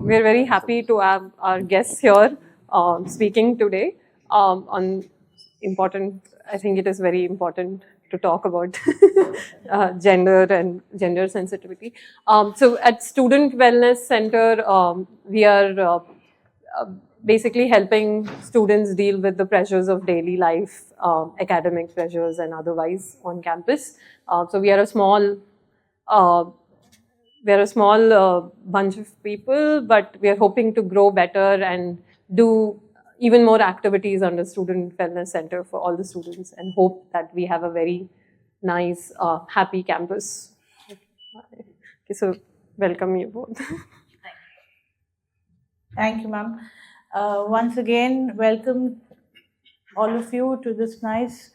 We're very happy to have our guests here speaking today on important. I think it is very important to talk about gender and gender sensitivity. So at Student Wellness Center, we are uh, basically helping students deal with the pressures of daily life, academic pressures and otherwise on campus. So we are a small uh, bunch of people, but we are hoping to grow better and do even more activities under Student Wellness Center for all the students, and hope that we have a very nice, happy campus. Okay, so welcome you both. Thank you, ma'am. Once again, welcome all of you to this nice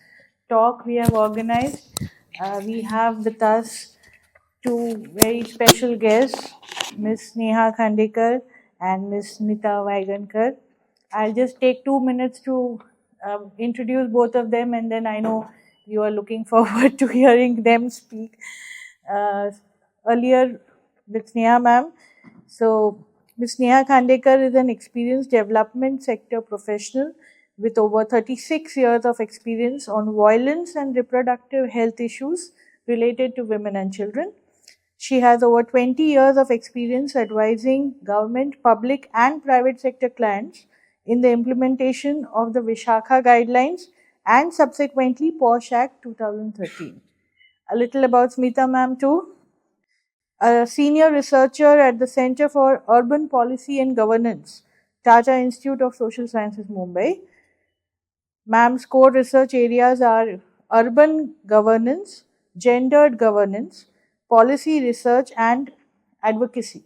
talk we have organized. We have with us two very special guests, Ms. Neha Khandekar and Ms. Smita Vaigankar. I'll just take 2 minutes to introduce both of them, and then I know you are looking forward to hearing them speak. Uh, Earlier with Neha ma'am. So, Ms. Neha Khandekar is an experienced development sector professional with over 36 years of experience on violence and reproductive health issues related to women and children. She has over 20 years of experience advising government, public, and private sector clients in the implementation of the Vishakha guidelines and subsequently POSH Act 2013. A little about Smita ma'am too. A senior researcher at the Center for Urban Policy and Governance, Tata Institute of Social Sciences, Mumbai. Ma'am's core research areas are urban governance, gendered governance, policy research, and advocacy.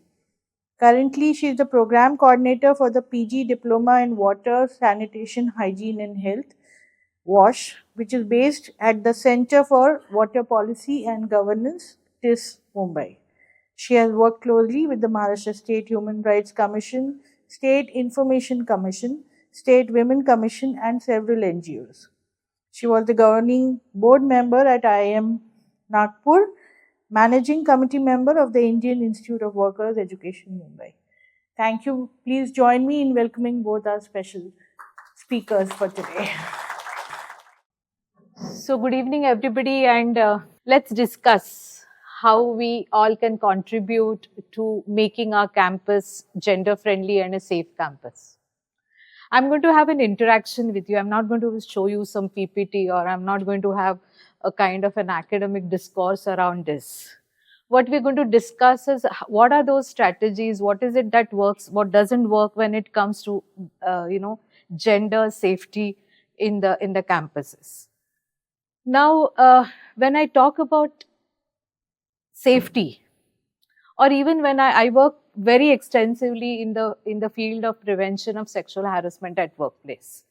Currently, she is the program coordinator for the PG Diploma in Water, Sanitation, Hygiene and Health, WASH, which is based at the Center for Water Policy and Governance, TIS, Mumbai. She has worked closely with the Maharashtra State Human Rights Commission, State Information Commission, State Women Commission, and several NGOs. She was the governing board member at IIM Nagpur, managing committee member of the Indian Institute of Workers Education, Mumbai. Thank you. Please join me in welcoming both our special speakers for today. So, good evening, everybody, and let's discuss how we all can contribute to making our campus gender friendly and a safe campus. I'm going to have an interaction with you. I'm not going to show you some PPT, or I'm not going to have a kind of an academic discourse around this. What we're going to discuss is what are those strategies, what is it that works, what doesn't work when it comes to gender safety in the campuses. Now, when I talk about safety, or even when I work very extensively in the field of prevention of sexual harassment at workplace.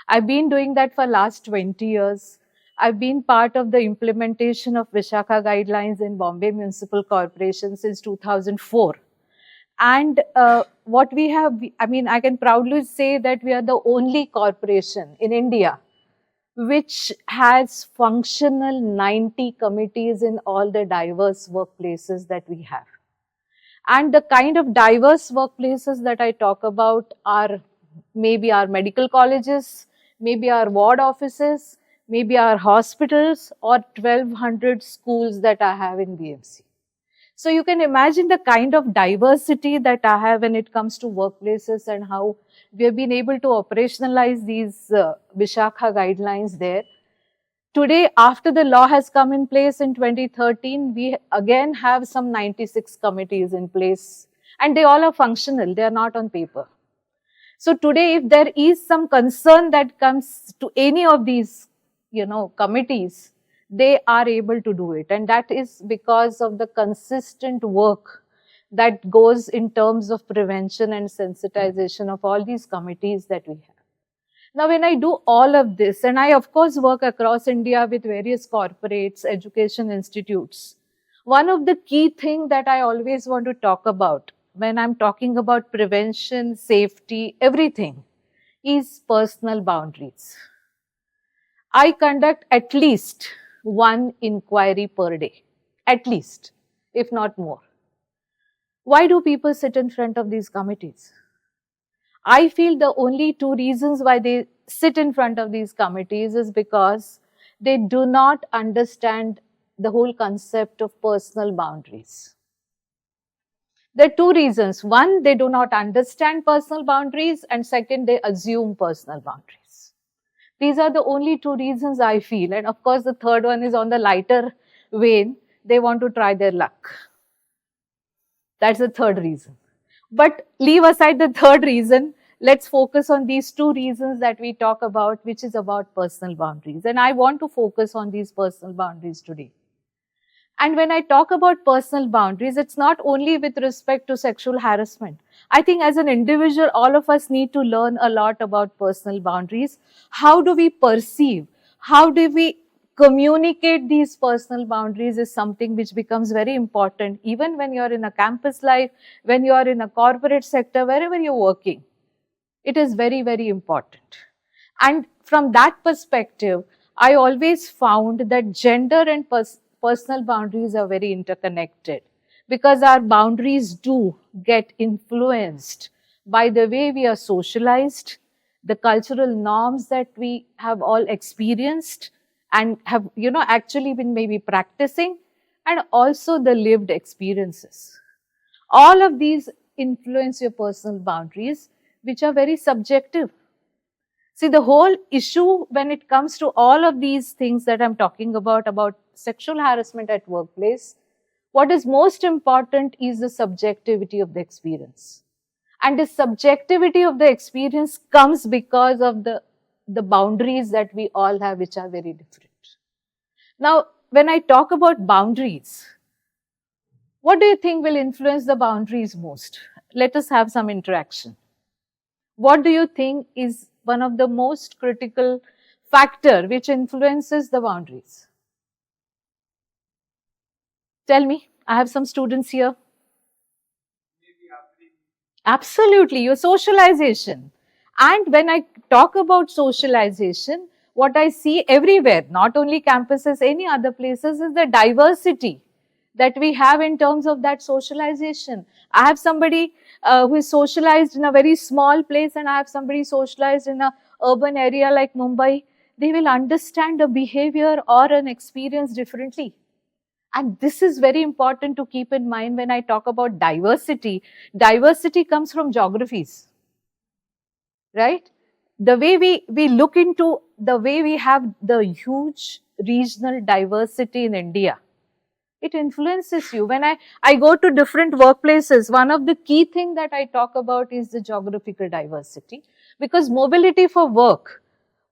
I've been doing that for last 20 years. I've been part of the implementation of Vishakha guidelines in Bombay Municipal Corporation since 2004. And what we have, I can proudly say that we are the only corporation in India which has functional 90 committees in all the diverse workplaces that we have. And the kind of diverse workplaces that I talk about are maybe our medical colleges, maybe our ward offices, maybe our hospitals, or 1200 schools that I have in BMC. So you can imagine the kind of diversity that I have when it comes to workplaces and how we have been able to operationalize these Vishakha guidelines there. Today, after the law has come in place in 2013, we again have some 96 committees in place, and they all are functional, they are not on paper. So today, if there is some concern that comes to any of these, committees, they are able to do it. And that is because of the consistent work that goes in terms of prevention and sensitization of all these committees that we have. Now, when I do all of this, and I of course work across India with various corporates, education institutes, one of the key things that I always want to talk about when I'm talking about prevention, safety, everything, is personal boundaries. I conduct at least one inquiry per day, at least, if not more. Why do people sit in front of these committees? I feel the only two reasons why they sit in front of these committees is because they do not understand the whole concept of personal boundaries. There are two reasons. One, they do not understand personal boundaries, and second, they assume personal boundaries. These are the only two reasons I feel. And of course, the third one is on the lighter vein. They want to try their luck. That's the third reason. But leave aside the third reason. Let's focus on these two reasons that we talk about, which is about personal boundaries. And I want to focus on these personal boundaries today. And when I talk about personal boundaries, it's not only with respect to sexual harassment. I think as an individual, all of us need to learn a lot about personal boundaries. How do we perceive? How do we communicate these personal boundaries is something which becomes very important, even when you're in a campus life, when you're in a corporate sector, wherever you're working. It is very, very important. And from that perspective, I always found that gender and personal boundaries are very interconnected, because our boundaries do get influenced by the way we are socialized, the cultural norms that we have all experienced and have, actually been maybe practicing, and also the lived experiences. All of these influence your personal boundaries, which are very subjective. See, the whole issue when it comes to all of these things that I'm talking about sexual harassment at workplace, what is most important is the subjectivity of the experience. And the subjectivity of the experience comes because of the boundaries that we all have, which are very different. Now, when I talk about boundaries, what do you think will influence the boundaries most? Let us have some interaction. What do you think is one of the most critical factor which influences the boundaries? Tell me, I have some students here. Absolutely, your socialization. And when I talk about socialization, what I see everywhere, not only campuses, any other places, is the diversity that we have in terms of that socialization. I have somebody who is socialized in a very small place, and I have somebody socialized in an urban area like Mumbai. They will understand a behavior or an experience differently. And this is very important to keep in mind when I talk about diversity. Diversity comes from geographies, right? The way we look into the way we have the huge regional diversity in India, it influences you. When I go to different workplaces, one of the key things that I talk about is the geographical diversity, because mobility for work,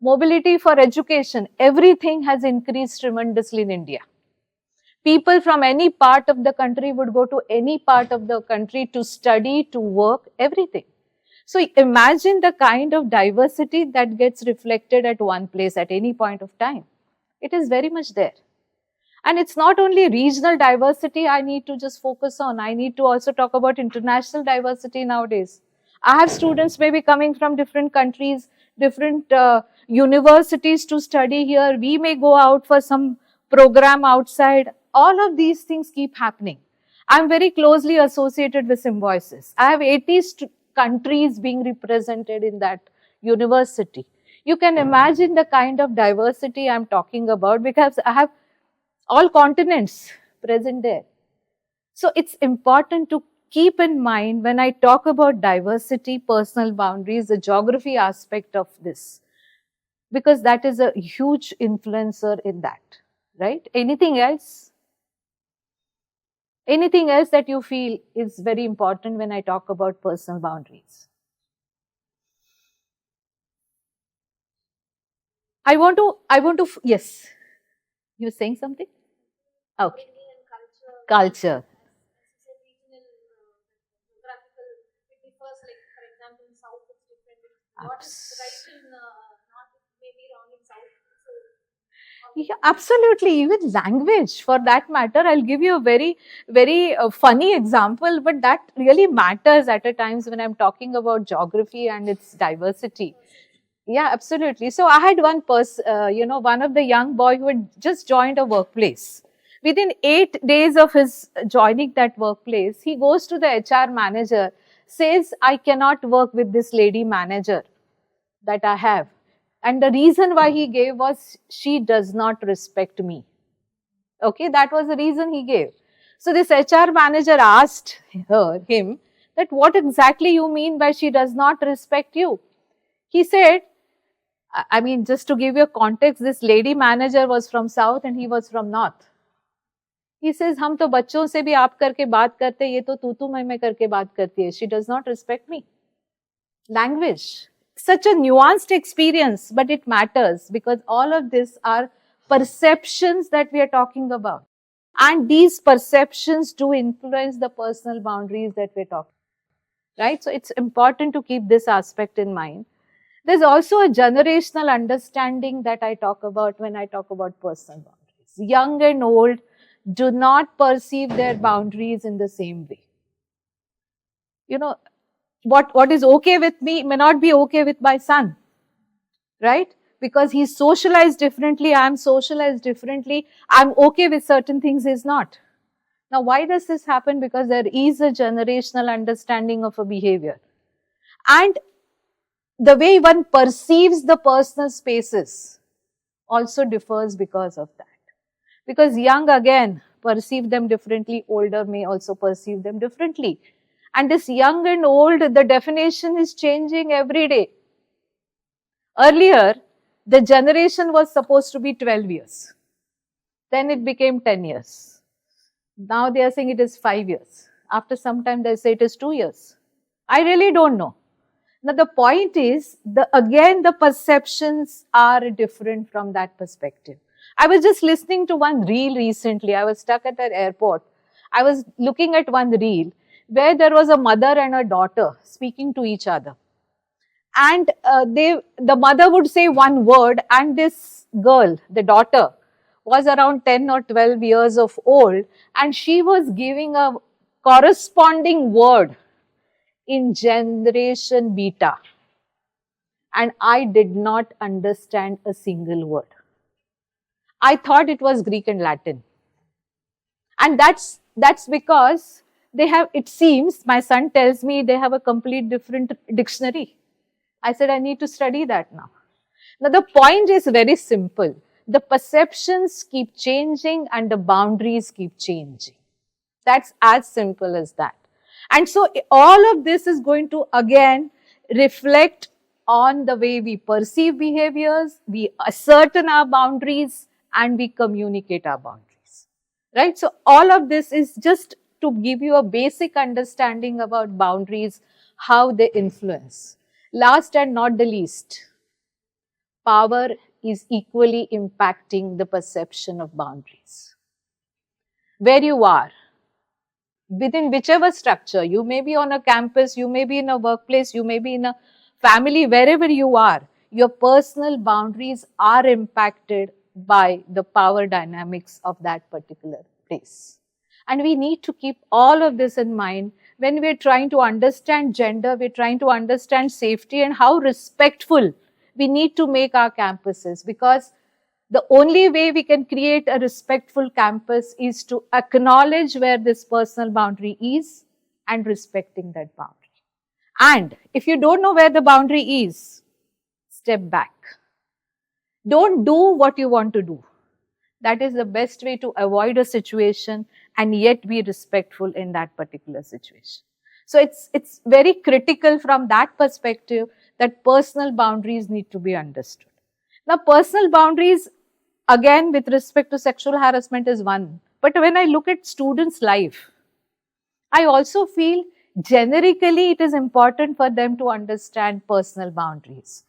mobility for education, everything has increased tremendously in India. People from any part of the country would go to any part of the country to study, to work, everything. So imagine the kind of diversity that gets reflected at one place at any point of time. It is very much there. And it's not only regional diversity I need to just focus on. I need to also talk about international diversity nowadays. I have students maybe coming from different countries, different universities to study here. We may go out for some program outside. All of these things keep happening. I'm very closely associated with Symbiosis. I have 80 countries being represented in that university. You can imagine the kind of diversity I'm talking about, because I have all continents present there. So it's important to keep in mind when I talk about diversity, personal boundaries, the geography aspect of this, because that is a huge influencer in that, right? Anything else? Anything else that you feel is very important when I talk about personal boundaries? I want to, yes. You were saying something? Okay. Culture. Yeah, absolutely. Even language, for that matter, I'll give you a very, very funny example, but that really matters at a times when I'm talking about geography and its diversity. Yeah, absolutely. So I had one person, one of the young boy who had just joined a workplace. Within 8 days of his joining that workplace, he goes to the HR manager, says, I cannot work with this lady manager that I have. And the reason why he gave was, she does not respect me. Okay, that was the reason he gave. So this HR manager asked him that what exactly you mean by she does not respect you? He said, I mean, just to give you a context, this lady manager was from South and he was from North. He says, हम तो बच्चों से भी आप करके बात करते, ये तो तू मैं करके बात करती है. She does not respect me. Language. Such a nuanced experience, but it matters because all of this are perceptions that we are talking about. And these perceptions do influence the personal boundaries that we're talking about. Right? So it's important to keep this aspect in mind. There's also a generational understanding that I talk about when I talk about personal boundaries. Young and old do not perceive their boundaries in the same way. You know, what is okay with me may not be okay with my son, right? Because he's socialized differently, I'm socialized differently, I'm okay with certain things, he's not. Now, why does this happen? Because there is a generational understanding of a behavior. And the way one perceives the personal spaces also differs because of that. Because young, again, perceive them differently, older may also perceive them differently. And this young and old, the definition is changing every day. Earlier, the generation was supposed to be 12 years. Then it became 10 years. Now they are saying it is 5 years. After some time, they say it is 2 years. I really don't know. Now, the point is, again, the perceptions are different from that perspective. I was just listening to one reel recently. I was stuck at an airport. I was looking at one reel where there was a mother and a daughter speaking to each other. And the mother would say one word, and this girl, the daughter, was around 10 or 12 years of old, and she was giving a corresponding word in generation beta. And I did not understand a single word. I thought it was Greek and Latin. And that's because they have, it seems, my son tells me they have a complete different dictionary. I said, I need to study that now. Now, the point is very simple. The perceptions keep changing and the boundaries keep changing. That's as simple as that. And so, all of this is going to, again, reflect on the way we perceive behaviors, we ascertain our boundaries, and we communicate our boundaries. Right? So, all of this is just to give you a basic understanding about boundaries, how they influence. Last and not the least, power is equally impacting the perception of boundaries. Where you are, within whichever structure, you may be on a campus, you may be in a workplace, you may be in a family, wherever you are, your personal boundaries are impacted by the power dynamics of that particular place. And we need to keep all of this in mind when we're trying to understand gender, we're trying to understand safety and how respectful we need to make our campuses, because the only way we can create a respectful campus is to acknowledge where this personal boundary is and respecting that boundary. And if you don't know where the boundary is, step back. Don't do what you want to do. That is the best way to avoid a situation and yet be respectful in that particular situation. So it's very critical from that perspective that personal boundaries need to be understood. Now, personal boundaries, again, with respect to sexual harassment is one. But when I look at students' life, I also feel generically it is important for them to understand personal boundaries.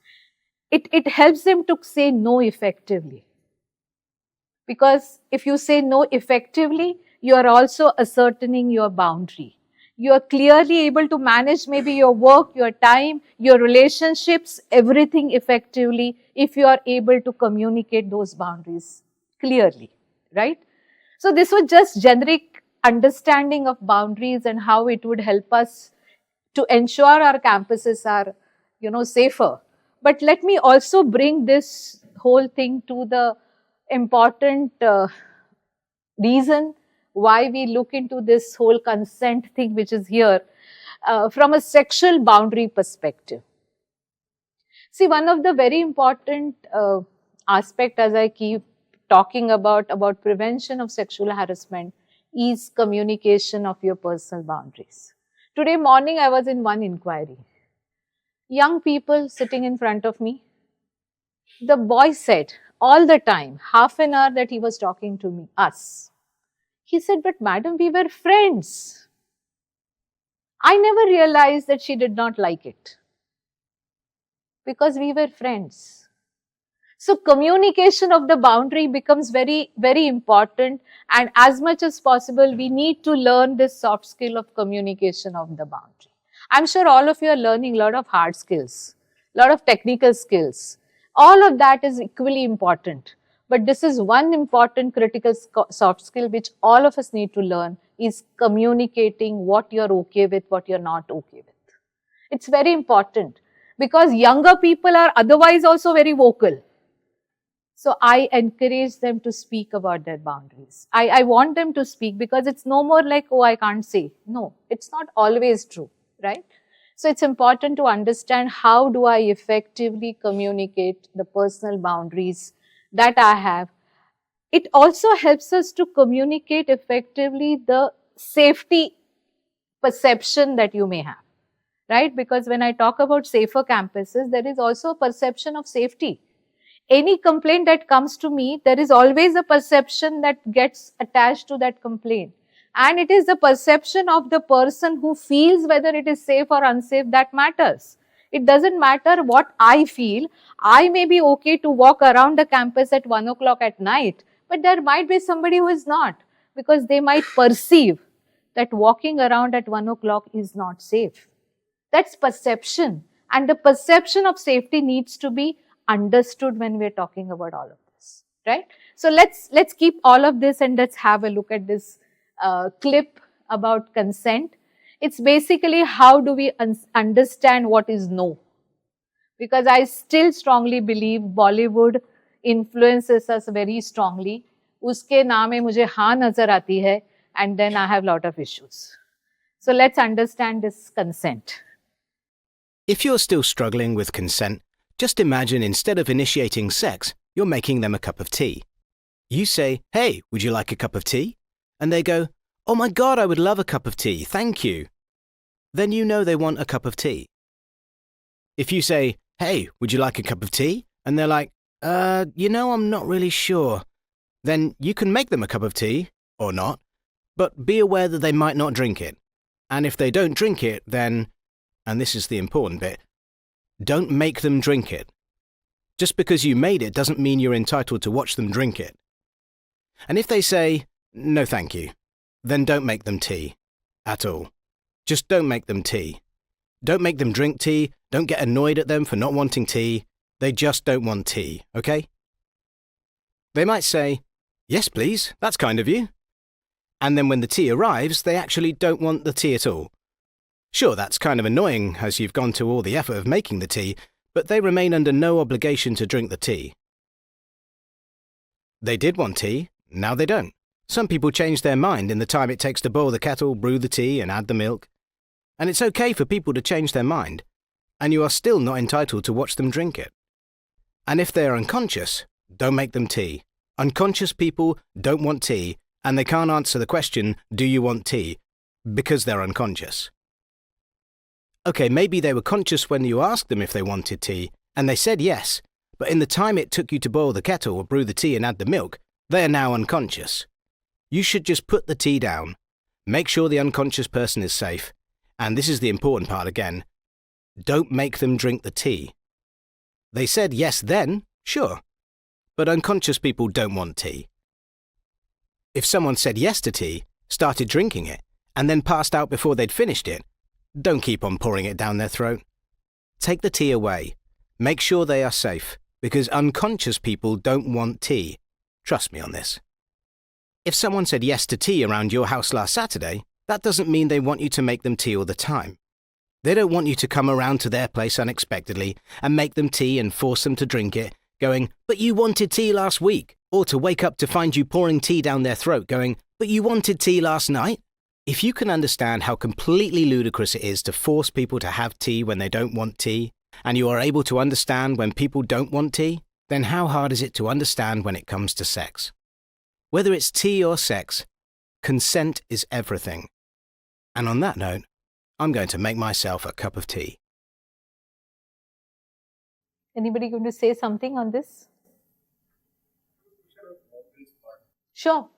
It helps them to say no effectively. Because if you say no effectively, you are also ascertaining your boundary. You are clearly able to manage maybe your work, your time, your relationships, everything effectively if you are able to communicate those boundaries clearly, right? So this was just generic understanding of boundaries and how it would help us to ensure our campuses are, safer. But let me also bring this whole thing to the important reason why we look into this whole consent thing which is here from a sexual boundary perspective. See, one of the very important aspect, as I keep talking about prevention of sexual harassment, is communication of your personal boundaries. Today morning I was in one inquiry. Young people sitting in front of me. The boy said all the time, half an hour that he was talking to us. He said, but madam, we were friends. I never realized that she did not like it. Because we were friends. So communication of the boundary becomes very, very important, and as much as possible, we need to learn this soft skill of communication of the boundary. I'm sure all of you are learning a lot of hard skills, a lot of technical skills. All of that is equally important. But this is one important critical soft skill which all of us need to learn, is communicating what you're okay with, what you're not okay with. It's very important because younger people are otherwise also very vocal. So I encourage them to speak about their boundaries. I want them to speak because it's no more like, oh, I can't say. No, it's not always true, right? So it's important to understand how do I effectively communicate the personal boundaries that I have. It also helps us to communicate effectively the safety perception that you may have, right? Because when I talk about safer campuses, there is also a perception of safety. Any complaint that comes to me, there is always a perception that gets attached to that complaint. And it is the perception of the person who feels whether it is safe or unsafe that matters. It doesn't matter what I feel. I may be okay to walk around the campus at 1 o'clock at night, but there might be somebody who is not, because they might perceive that walking around at 1 o'clock is not safe. That's perception. And the perception of safety needs to be understood when we're talking about all of this, right? So let's keep all of this and let's have a look at this clip about consent. It's basically how do we understand what is no? Because I still strongly believe Bollywood influences us very strongly. Uske naam mein mujhe haan nazar aati hai, and then I have lot of issues. So let's understand this consent. If you're still struggling with consent, just imagine instead of initiating sex, you're making them a cup of tea. You say, hey, would you like a cup of tea? And they go, oh my God, I would love a cup of tea, thank you. Then you know they want a cup of tea. If you say, hey, would you like a cup of tea? And they're like, I'm not really sure. Then you can make them a cup of tea, or not, but be aware that they might not drink it. And if they don't drink it, then, and this is the important bit, don't make them drink it. Just because you made it doesn't mean you're entitled to watch them drink it. And if they say, no thank you, then don't make them tea at all. Just don't make them tea. Don't make them drink tea, don't get annoyed at them for not wanting tea. They just don't want tea, okay? They might say, yes please, that's kind of you. And then when the tea arrives, they actually don't want the tea at all. Sure, that's kind of annoying as you've gone to all the effort of making the tea, but they remain under no obligation to drink the tea. They did want tea, now they don't. Some people change their mind in the time it takes to boil the kettle, brew the tea, and add the milk. And it's okay for people to change their mind, and you are still not entitled to watch them drink it. And if they are unconscious, don't make them tea. Unconscious people don't want tea, and they can't answer the question, do you want tea? Because they're unconscious. Okay, maybe they were conscious when you asked them if they wanted tea, and they said yes, but in the time it took you to boil the kettle or brew the tea and add the milk, they are now unconscious. You should just put the tea down, make sure the unconscious person is safe, and this is the important part again, don't make them drink the tea. They said yes then, sure, but unconscious people don't want tea. If someone said yes to tea, started drinking it, and then passed out before they'd finished it, don't keep on pouring it down their throat. Take the tea away. Make sure they are safe, because unconscious people don't want tea. Trust me on this. If someone said yes to tea around your house last Saturday, that doesn't mean they want you to make them tea all the time. They don't want you to come around to their place unexpectedly and make them tea and force them to drink it, going, but you wanted tea last week. Or to wake up to find you pouring tea down their throat going, "But you wanted tea last night?" If you can understand how completely ludicrous it is to force people to have tea when they don't want tea, and you are able to understand when people don't want tea, then how hard is it to understand when it comes to sex? Whether it's tea or sex, consent is everything. And on that note, I'm going to make myself a cup of tea. Anybody going to say something on this? Sure.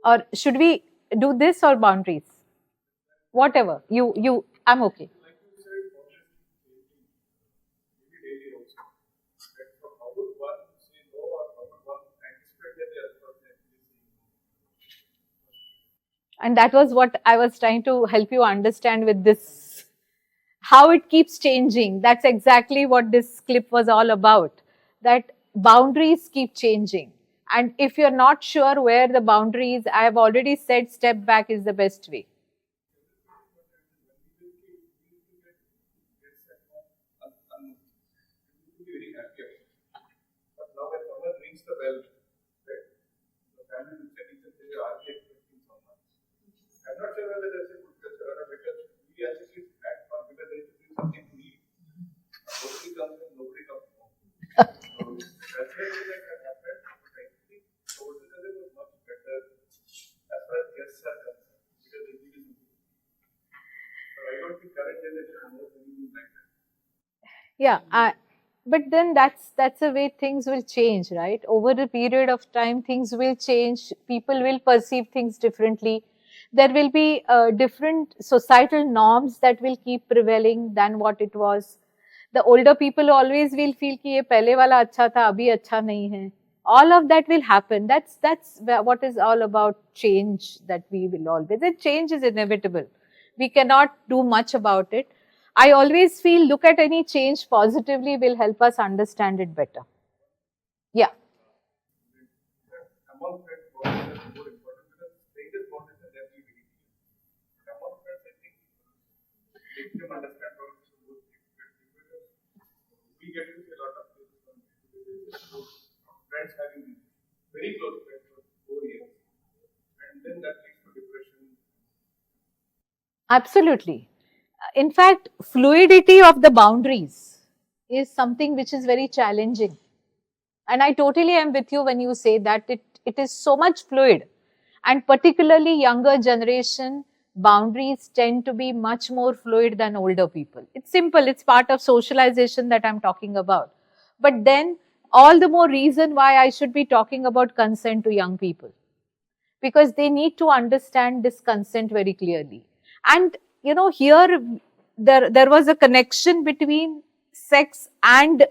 Or should we do this or boundaries? Whatever. I'm okay. And that was what I was trying to help you understand with this, how it keeps changing. That's exactly what this clip was all about, that boundaries keep changing. And if you're not sure where the boundary is, I have already said step back is the best way. But now when someone rings the bell, right, the family will say, "Are we expecting someone?" I'm not sure whether that's a good culture or not, because we as a kids had fun because there used to be something to eat. Nobody comes and nobody comes home. So that's why that happened. But I think over the other was much better as far as guests are concerned, because they give you something. So I don't think current generation knows anything like that. Yeah, but then that's the way things will change, right? Over a period of time, things will change. People will perceive things differently. There will be different societal norms that will keep prevailing than what it was. The older people always will feel कि ये पहले वाला अच्छा था, अभी अच्छा नहीं है. All of that will happen. That's what is all about change that we will always. And change is inevitable. We cannot do much about it. I always feel look at any change positively will help us understand it better. Yeah. Among friends, boundaries are more important because strangers boundaries are rarely very clear. Among friends, I think makes them understand boundaries are more difficult because we get to see a lot of cases on friends having very close friends for 4 years, and then that leads to depression. Absolutely. In fact, fluidity of the boundaries is something which is very challenging. And I totally am with you when you say that it is so much fluid. And particularly younger generation, boundaries tend to be much more fluid than older people. It's simple, it's part of socialization that I'm talking about. But then, all the more reason why I should be talking about consent to young people. Because they need to understand this consent very clearly. And here there was a connection between sex and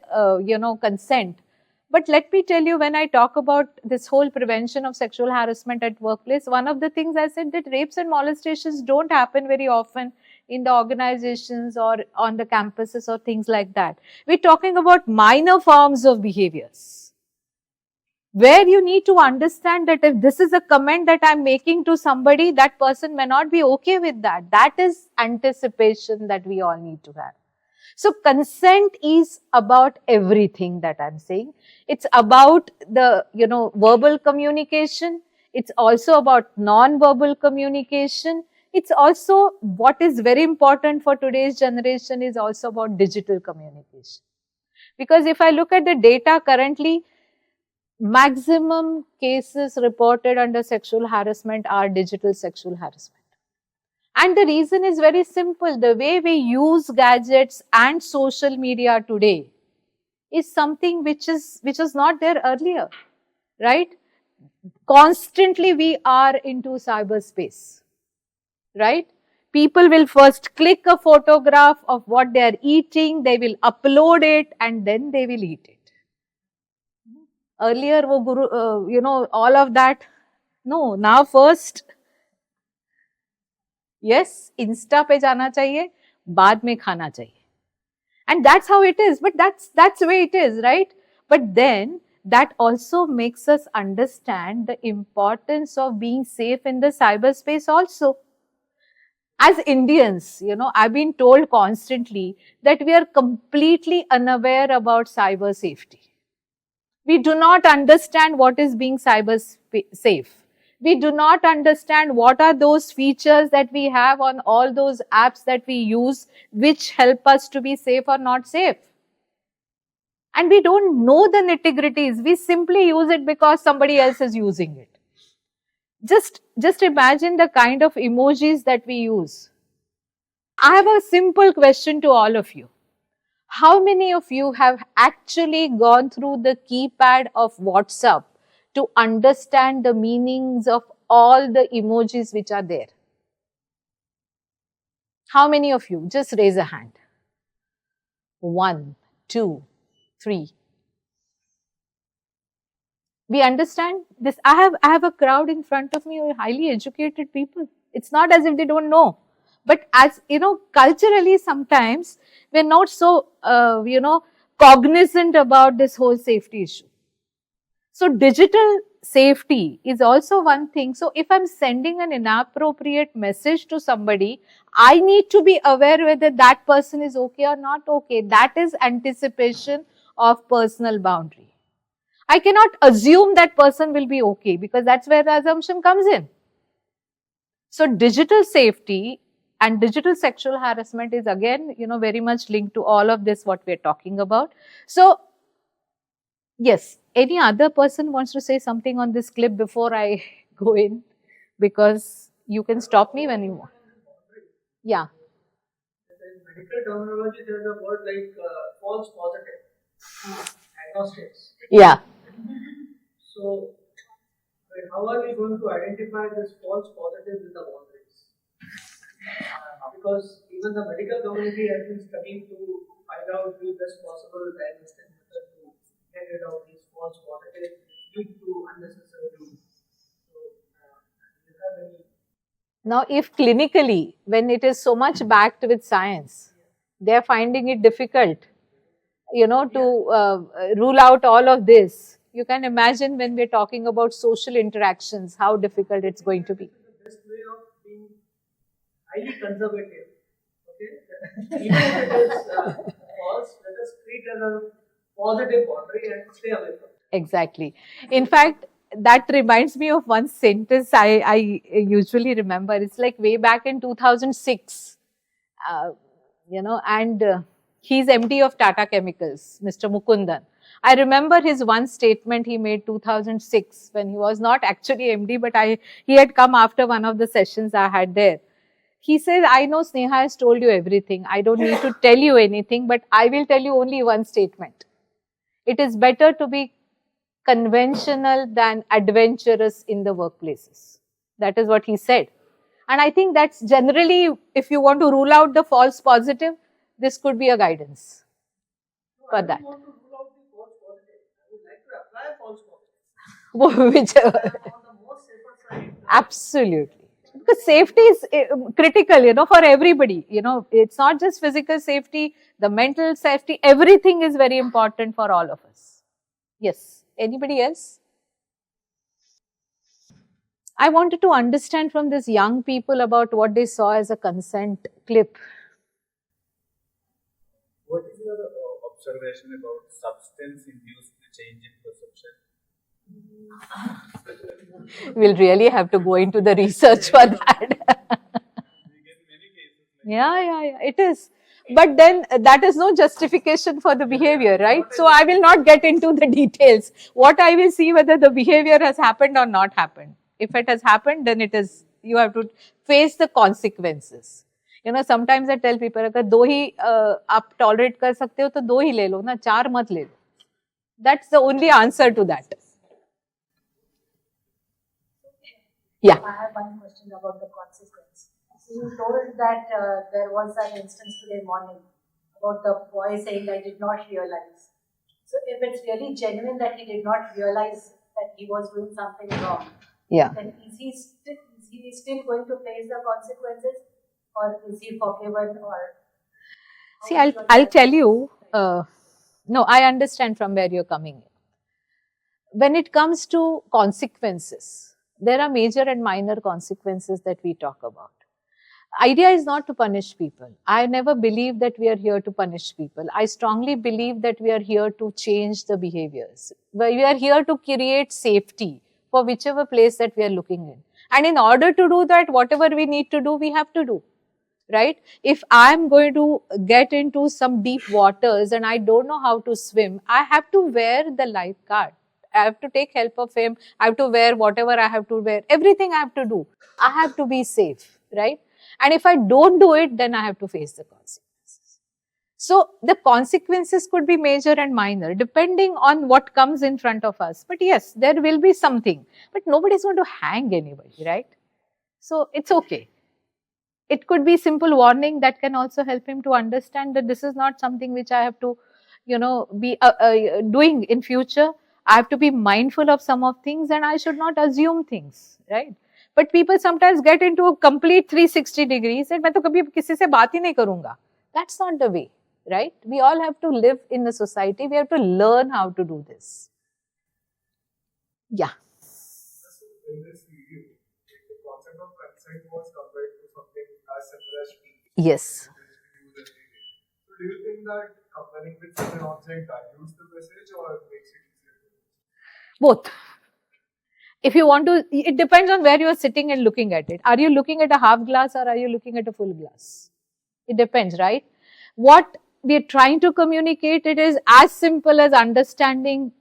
consent. But let me tell you, when I talk about this whole prevention of sexual harassment at workplace, one of the things I said that rapes and molestations don't happen very often in the organizations or on the campuses or things like that. We're talking about minor forms of behaviors, where you need to understand that if this is a comment that I'm making to somebody, that person may not be okay with that. That is anticipation that we all need to have. So consent is about everything that I'm saying. It's about the, verbal communication. It's also about non-verbal communication. It's also, what is very important for today's generation is also about digital communication. Because if I look at the data currently, maximum cases reported under sexual harassment are digital sexual harassment. And the reason is very simple. The way we use gadgets and social media today is something which was not there earlier, right? Constantly we are into cyberspace, right? People will first click a photograph of what they are eating, they will upload it, and then they will eat it. Earlier, all of that. No, now first, yes, Insta पे जाना चाहिए, बाद में खाना चाहिए. And that's how it is. But that's the way it is, right? But then that also makes us understand the importance of being safe in the cyberspace also. As Indians, I've been told constantly that we are completely unaware about cyber safety. We do not understand what is being cyber safe. We do not understand what are those features that we have on all those apps that we use which help us to be safe or not safe. And we don't know the nitty-gritties. We simply use it because somebody else is using it. Just imagine the kind of emojis that we use. I have a simple question to all of you. How many of you have actually gone through the keypad of WhatsApp to understand the meanings of all the emojis which are there? How many of you? Just raise a hand. 1, 2, 3. We understand this. I have a crowd in front of me of highly educated people. It's not as if they don't know. But as you know, culturally sometimes we're not so, cognizant about this whole safety issue. So digital safety is also one thing. So if I'm sending an inappropriate message to somebody, I need to be aware whether that person is okay or not okay. That is anticipation of personal boundary. I cannot assume that person will be okay because that's where the assumption comes in. So digital safety and digital sexual harassment is again, very much linked to all of this what we're talking about. So yes, any other person wants to say something on this clip before I go in? Because you can stop me when you want. Yeah. In medical terminology, there is a word like false positive, agnostics. Yeah. So, how are we going to identify this false positive with the boundaries? Because even the medical community has been studying to find out the best possible diagnostic method to get rid of these false positives, which lead to unnecessary use. So, do you have any? Now, if clinically, when it is so much backed with science, they are finding it difficult, to rule out all of this. You can imagine when we're talking about social interactions, how difficult it's going to be. The best way of being highly conservative, okay? Even if it is false, let us treat as a positive boundary and stay away from it. Exactly. In fact, that reminds me of one sentence I usually remember. It's like way back in 2006, and he's MD of Tata Chemicals, Mr. Mukundan. I remember his one statement he made 2006 when he was not actually MD, but he had come after one of the sessions I had there. He said, I know Sneha has told you everything. I don't need to tell you anything, but I will tell you only one statement. It is better to be conventional than adventurous in the workplaces. That is what he said. And I think that's generally, if you want to rule out the false positive, this could be a guidance for that. I don't want to rule out the false positive. I would like to apply false positive. Whichever. On the most safer side. Absolutely. Because safety is critical, for everybody. It's not just physical safety, the mental safety, everything is very important for all of us. Yes. Anybody else? I wanted to understand from these young people about what they saw as a consent clip. What is your observation about substance-induced change in perception? We'll really have to go into the research for that. We get many cases. Yeah, it is. But then that is no justification for the behavior, right? So I will not get into the details. What I will see whether the behavior has happened or not happened. If it has happened, then it is, you have to face the consequences. Sometimes I tell people, अगर 2 ही आप tolerate कर सकते हो तो 2 ही ले लो ना, 4 मत ले लो. That's the only answer to that. Yeah. I have one question about the consequence. So you told that there was an instance today morning about the boy saying, I did not realize. So if it's really genuine that he did not realize that he was doing something wrong, then is he still going to face the consequences, or is he forgiven? Or see, I'll tell you. No, I understand from where you're coming in. When it comes to consequences, there are major and minor consequences that we talk about. idea is not to punish people. I never believe that we are here to punish people. I strongly believe that we are here to change the behaviors. We are here to create safety for whichever place that we are looking in. And in order to do that, whatever we need to do, we have to do. Right? If I'm going to get into some deep waters and I don't know how to swim, I have to wear the lifeguard. I have to take help of him. I have to wear whatever I have to wear. Everything I have to do. I have to be safe, right? And if I don't do it, then I have to face the consequences. So the consequences could be major and minor depending on what comes in front of us. But yes, there will be something. But nobody is going to hang anybody, right? So it's okay. It could be simple warning that can also help him to understand that this is not something which I have to, be doing in future. I have to be mindful of some of things and I should not assume things, right? But people sometimes get into a complete 360 degrees and मैं तो कभी किसी से बात ही नहीं करूँगा. That's not the way, right? We all have to live in the society. We have to learn how to do this. Yeah. In this video, the concept of consent was compared to something as simple as speech. Yes. So do you think that comparing with such an object dilutes the message or makes it easier to understand? Both. If you want to, it depends on where you are sitting and looking at it. Are you looking at a half glass or are you looking at a full glass? It depends, right? What we are trying to communicate, it is as simple as understanding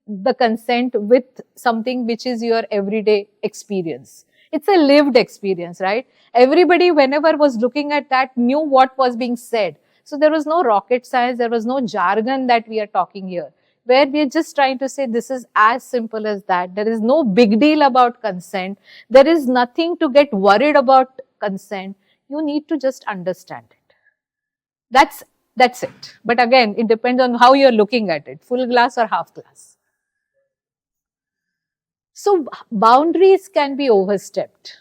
the consent with something which is your everyday experience. It's a lived experience, right? Everybody, whenever was looking at that, knew what was being said. So there was no rocket science, there was no jargon that we are talking here, where we are just trying to say this is as simple as that. There is no big deal about consent. There is nothing to get worried about consent. You need to just understand it. That's it. But again, it depends on how you are looking at it, full glass or half glass. So boundaries can be overstepped,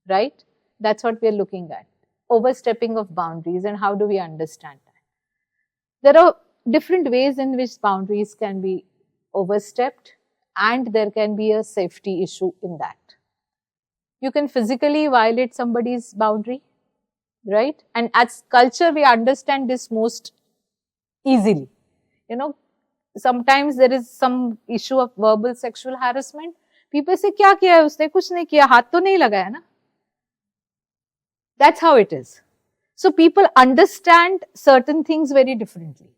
right? That's what we are looking at. Overstepping of boundaries, and how do we understand that? There are different ways in which boundaries can be overstepped, and there can be a safety issue in that. You can physically violate somebody's boundary, right? And as culture, we understand this most easily. Sometimes there is some issue of verbal sexual harassment. People say, क्या किया है उसने? कुछ नहीं किया, हाथ तो नहीं लगाया ना? That's how it is. So people understand certain things very differently.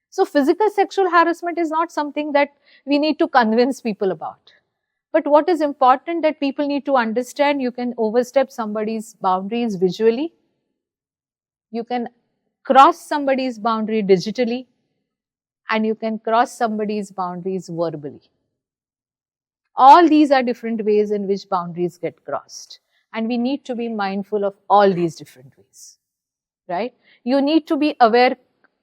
So physical sexual harassment is not something that we need to convince people about. But what is important that people need to understand, you can overstep somebody's boundaries visually. You can cross somebody's boundary digitally. And you can cross somebody's boundaries verbally. All these are different ways in which boundaries get crossed. And we need to be mindful of all these different ways, right? You need to be aware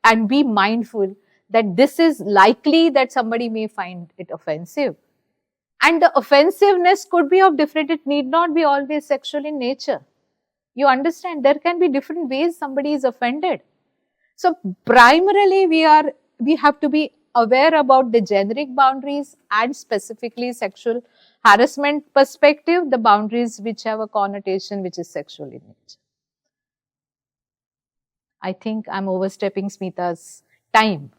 and be mindful that this is likely that somebody may find it offensive. And the offensiveness could be of different, it need not be always sexual in nature. You understand, there can be different ways somebody is offended. So primarily we have to be aware about the generic boundaries and specifically sexual harassment perspective, the boundaries which have a connotation which is sexual in nature. I think I'm overstepping Smita's time.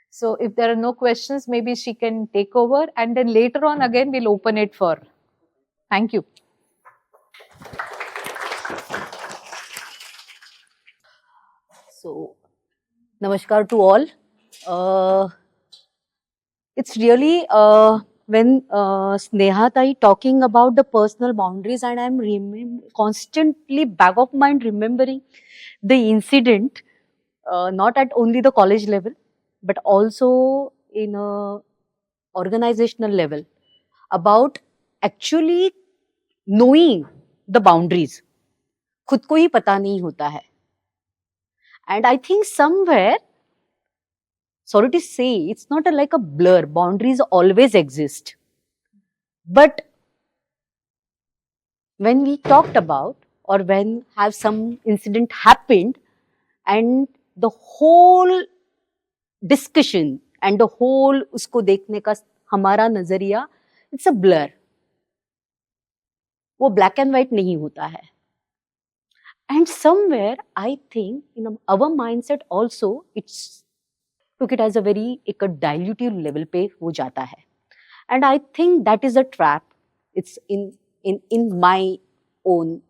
So if there are no questions, maybe she can take over and then later on again we'll open it for. Thank you. So, Namaskar to all. It's really when Sneha Tai talking about the personal boundaries, and I'm constantly back of mind remembering the incident, not at only the college level, but also in a organizational level, about actually knowing the boundaries. खुद को ही पता नहीं होता है. And I think somewhere, sorry to say, it's not like a blur. Boundaries always exist. But when we talked about, or when have some incident happened, and the whole discussion and the whole उसको देखने का हमारा नजरिया, it's a blur. वो black and white नहीं होता है. And somewhere I think in our mindset also it's took it as a very एक dilutive level पे वो जाता है. And I think that is a trap. It's in my own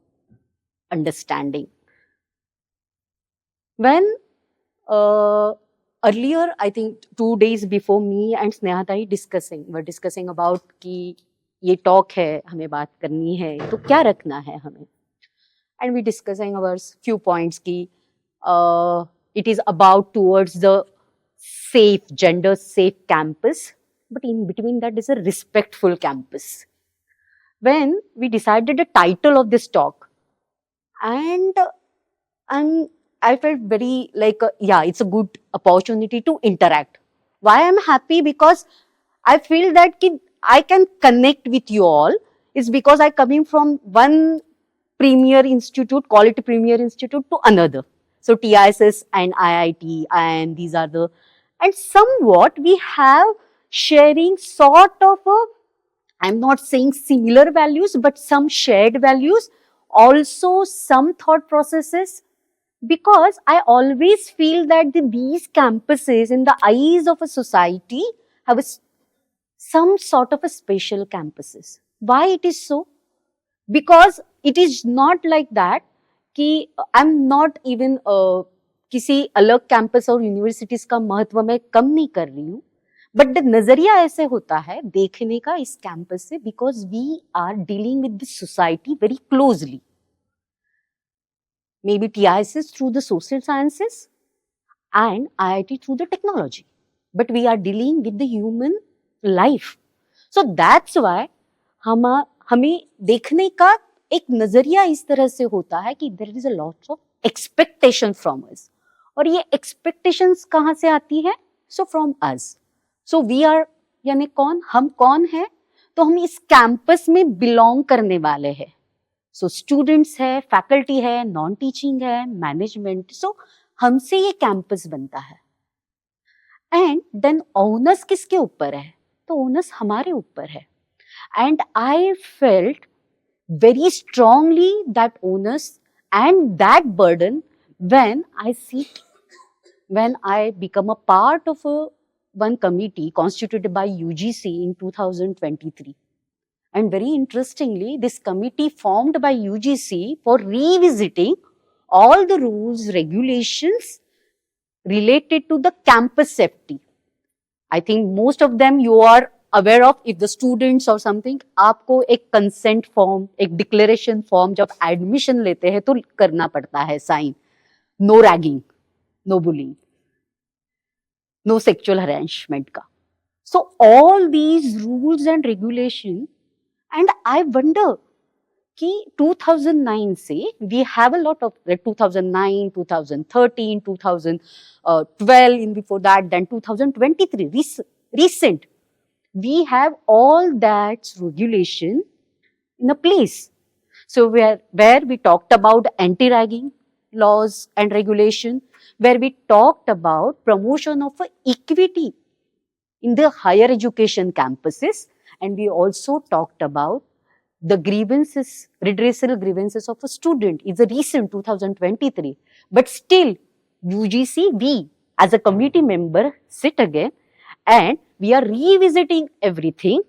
understanding. When earlier, I think 2 days before, me and Snehatai were discussing about कि ये talk है, हमें बात करनी है, तो क्या रखना है हमें? And we discussing our few points कि it is about towards the safe, gender safe campus, but in between that is a respectful campus. When we decided the title of this talk, and I felt very like, yeah, it's a good opportunity to interact. Why I'm happy? Because I feel that I can connect with you all is because I coming from one premier institute, quality premier institute to another. So TISS and IIT, and these are the, and somewhat we have sharing sort of a, I'm not saying similar values, but some shared values, also some thought processes, because I always feel that these campuses in the eyes of a society have some sort of a special campuses. Why it is so? Because it is not like that कि I'm not even किसी अलग campus और universities का महत्व मैं कम नहीं कर रही हूँ, बट नजरिया ऐसे होता है देखने का इस कैंपस से, because we are dealing with the society very closely. Maybe TISS through the social sciences and IIT through the technology, but we are dealing with the human life. So that's why हमें देखने का एक नजरिया इस तरह से होता है कि there is a lot of expectation from us. और ये expectations कहाँ से आती है? So from us. So we are, यानी कौन? हम कौन हैं? तो हम इस कैंपस में बिलोंग करने वाले हैं. सो स्टूडेंट्स है, फैकल्टी है, नॉन टीचिंग है, मैनेजमेंट. सो हमसे ये कैंपस बनता है. एंड देन ओनर्स किसके ऊपर है? तो ओनर्स हमारे ऊपर है. And I felt very strongly that owners and that burden when I become a part of one committee constituted by UGC in 2023. And very interestingly, this committee formed by UGC for revisiting all the rules, regulations related to the campus safety. I think most of them you are aware of. If the students or something, आपको एक consent form, एक declaration form जब admission लेते हैं तो करना पड़ता है sign. No ragging, no bullying, no sexual harassment का. So all these rules and regulations. And I wonder कि 2009 से we have a lot of 2009, 2013, 2012, in before that, then 2023, recent. We have all that regulation in a place. So where we talked about anti-ragging laws and regulation, where we talked about promotion of equity in the higher education campuses. And we also talked about the grievances, redressal grievances of a student. It's a recent 2023. But still, UGC, we as a committee member sit again and we are revisiting everything,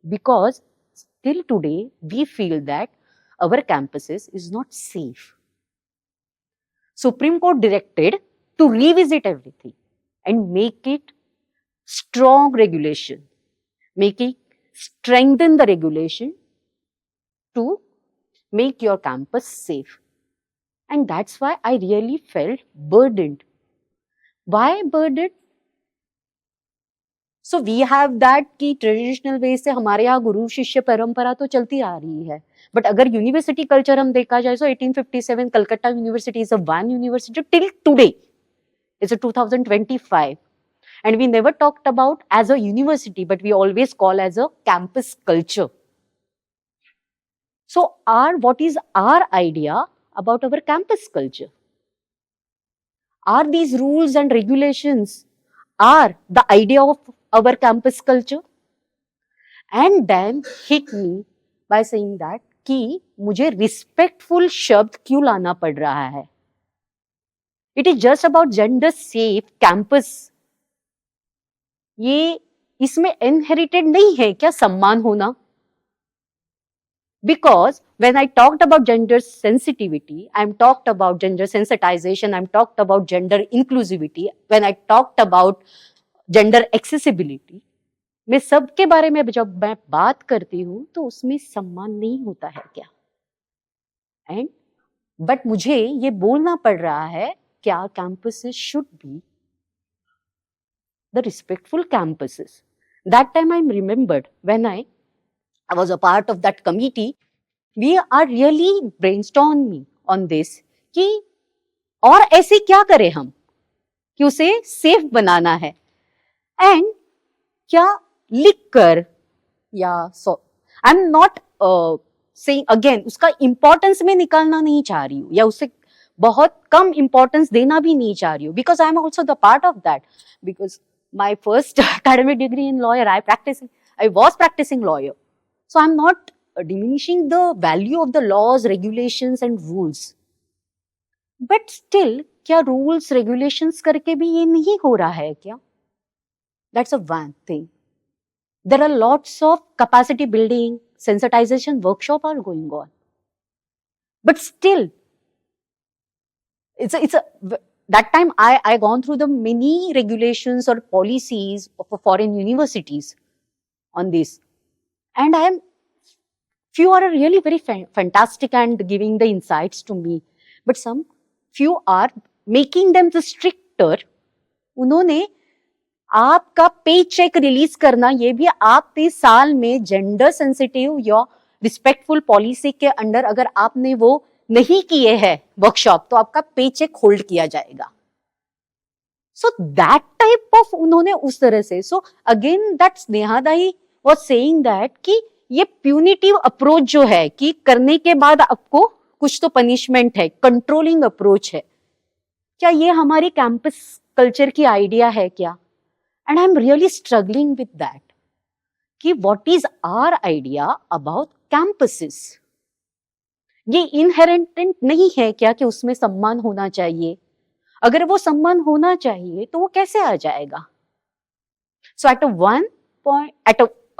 because till today we feel that our campuses is not safe. Supreme Court directed to revisit everything and make it strong regulation, strengthen the regulation to make your campus safe. And that's why I really felt burdened. Why burdened? So we have that कि traditional way से हमारे यहाँ गुरु शिष्य परंपरा तो चलती आ रही है, बट अगर यूनिवर्सिटी कल्चर हम देखा जाए तो 1857 Calcutta university is a one university till today. It's a 2025. And we never talked about as a university, but we always call as a campus culture. So what is our idea about our campus culture? Are these rules and regulations are the idea of our campus culture? And then hit me by saying that मुझे respectful शब्द क्यों लाना पड़ रहा है? It is just about gender safe campus. ये इसमें inherited नहीं है क्या सम्मान होना? Because when I talked about gender sensitivity, I'm talked about gender sensitization, I'm talked about gender inclusivity, when I talked about gender accessibility, मैं सबके बारे में जब मैं बात करती हूँ तो उसमें सम्मान नहीं होता है क्या? एंड बट मुझे ये बोलना पड़ रहा है क्या campuses should be the respectful campuses. That time I remembered when I was a part of that committee, we are really brainstorming on this कि और ऐसे क्या करें हम कि उसे सेफ बनाना है, एंड क्या लिख कर या I am not saying again उसका इंपॉर्टेंस में निकालना नहीं चाह रही हूँ या उसे बहुत कम इंपॉर्टेंस देना भी नहीं चाह रही हूँ, because I am also the part of that, because my first academic degree in lawyer, I was practicing lawyer. So I'm not diminishing the value of the laws, regulations and rules. But still, क्या rules, regulations करके भी ये नहीं हो रहा है क्या? That's a one thing. There are lots of capacity building, sensitization workshop are going on. But still, that time I gone through the many regulations or policies of foreign universities on this. And few are really very fantastic and giving the insights to me. But some few are making them the stricter. उन्होंने आपका पे check release करना, ये भी आप 30 साल में gender sensitive या रिस्पेक्टफुल पॉलिसी के अंडर अगर आपने वो नहीं किए हैं वर्कशॉप तो आपका पे चेक होल्ड किया जाएगा. सो दैट टाइप ऑफ उन्होंने उस तरह से. So again that Sneha Dai was saying that कि ये प्यूनिटिव अप्रोच जो है कि करने के बाद आपको कुछ तो पनिशमेंट है, कंट्रोलिंग अप्रोच है, क्या ये हमारी कैंपस कल्चर की आइडिया है क्या? And I am really struggling with that कि what is our idea about campuses. ये इनहेरेंट नहीं है क्या कि उसमें सम्मान होना चाहिए? अगर वो सम्मान होना चाहिए तो वो कैसे आ जाएगा? So at one point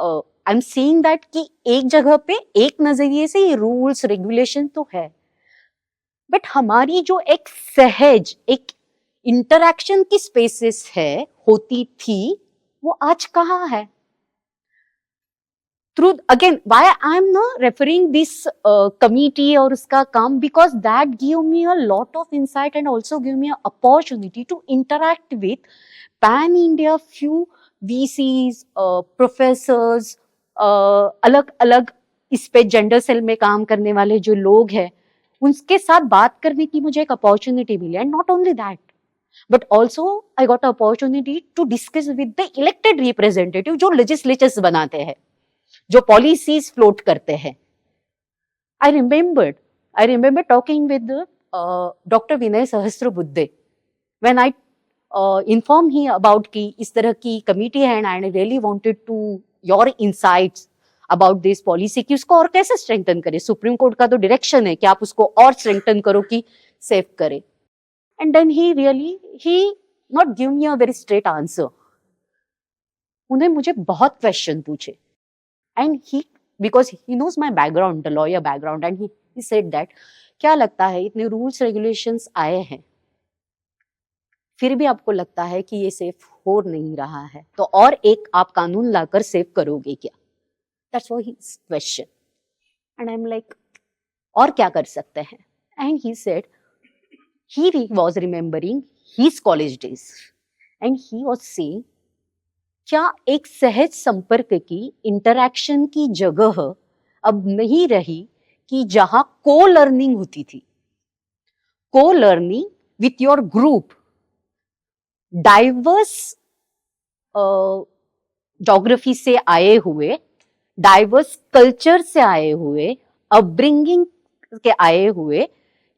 I am seeing that कि एक जगह पे एक नजरिए से ये रूल्स रेगुलेशन तो है, बट हमारी जो एक सहज एक इंटरैक्शन की स्पेसेस है होती थी वो आज कहाँ है? Through again, why I am not referring this committee or uska काम, because that give me a lot of insight and also give me an opportunity to interact with pan India few VCs, professors, अलग अलग इस पे gender cell में काम करने वाले जो लोग हैं उनके साथ बात करने की मुझे एक अपॉर्चुनिटी मिली. And not only that but also I got opportunity to discuss with the elected representative जो लेजिस्लेचर्स बनाते हैं, जो पॉलिसीज फ्लोट करते हैं. I remember talking with doctor Vinay Sahasrabuddhe when I inform he about कि इस तरह की कमिटी है and I really wanted to your insights about this policy कि उसको और कैसे स्ट्रेंथन करे. सुप्रीम कोर्ट का तो डायरेक्शन है कि आप उसको और स्ट्रेंथन करो कि सेव करे. And then he not give me a very straight answer. उन्हें मुझे बहुत क्वेश्चन पूछे. And because he knows my background, the lawyer background, and he said that, क्या लगता है इतने रूल्स रेगुलेशंस आए हैं फिर भी आपको लगता है कि ये सेफ हो नहीं रहा है तो और एक आप कानून लाकर सेव करोगे क्या? That's what his question. And I'm like, और क्या कर सकते हैं? And he said, he was remembering his college days and he was saying, क्या एक सहज संपर्क की इंटरैक्शन की जगह अब नहीं रही कि जहां को लर्निंग होती थी, को learning with your group, diverse geography से आए हुए, डाइवर्स कल्चर से आए हुए, अपब्रिंगिंग के आए हुए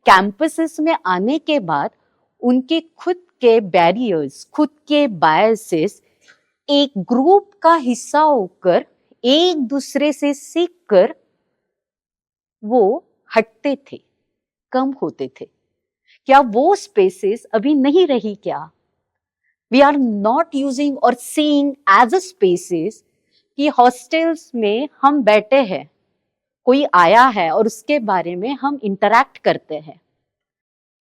कैंपसेस में आने के बाद उनके खुद के बैरियर्स, खुद के बायसेस एक ग्रुप का हिस्सा होकर एक दूसरे से सीखकर वो हटते थे, कम होते थे? क्या वो स्पेसेस अभी नहीं रही क्या? We are not using or seeing as a spaces कि हॉस्टल्स में हम बैठे हैं, कोई आया है और उसके बारे में हम इंटरैक्ट करते हैं.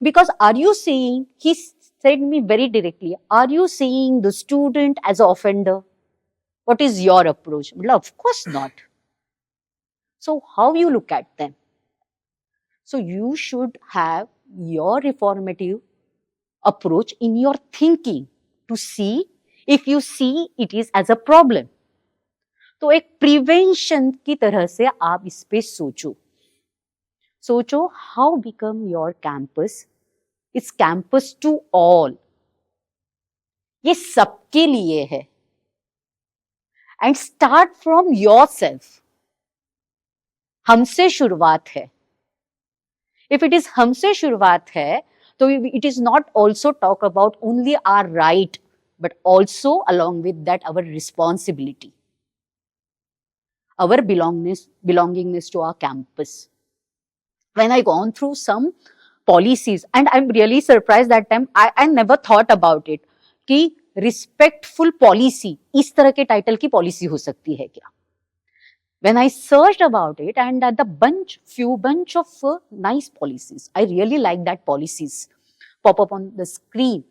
Because are you seeing, he said me very directly, are you seeing the student as an offender? What is your approach? Well, of course not. So how you look at them? So you should have your reformative approach in your thinking to see if you see it is as a problem. तो एक prevention की तरह से आप इस पे सोचो. सोचो how become your campus it's campus to all. ये सबके लिए है. And start from yourself. हमसे शुरुआत है. इफ इट इज हमसे शुरुआत है तो it is not also talk about only our right but also along with that our responsibility, our belongingness to our campus. When I gone through some policies, and I'm really surprised that time, I never thought about it कि respectful policy इस तरह के title की policy हो सकती है क्या? When I searched about it, and at the few bunch of nice policies, I really like that policies pop up on the screen.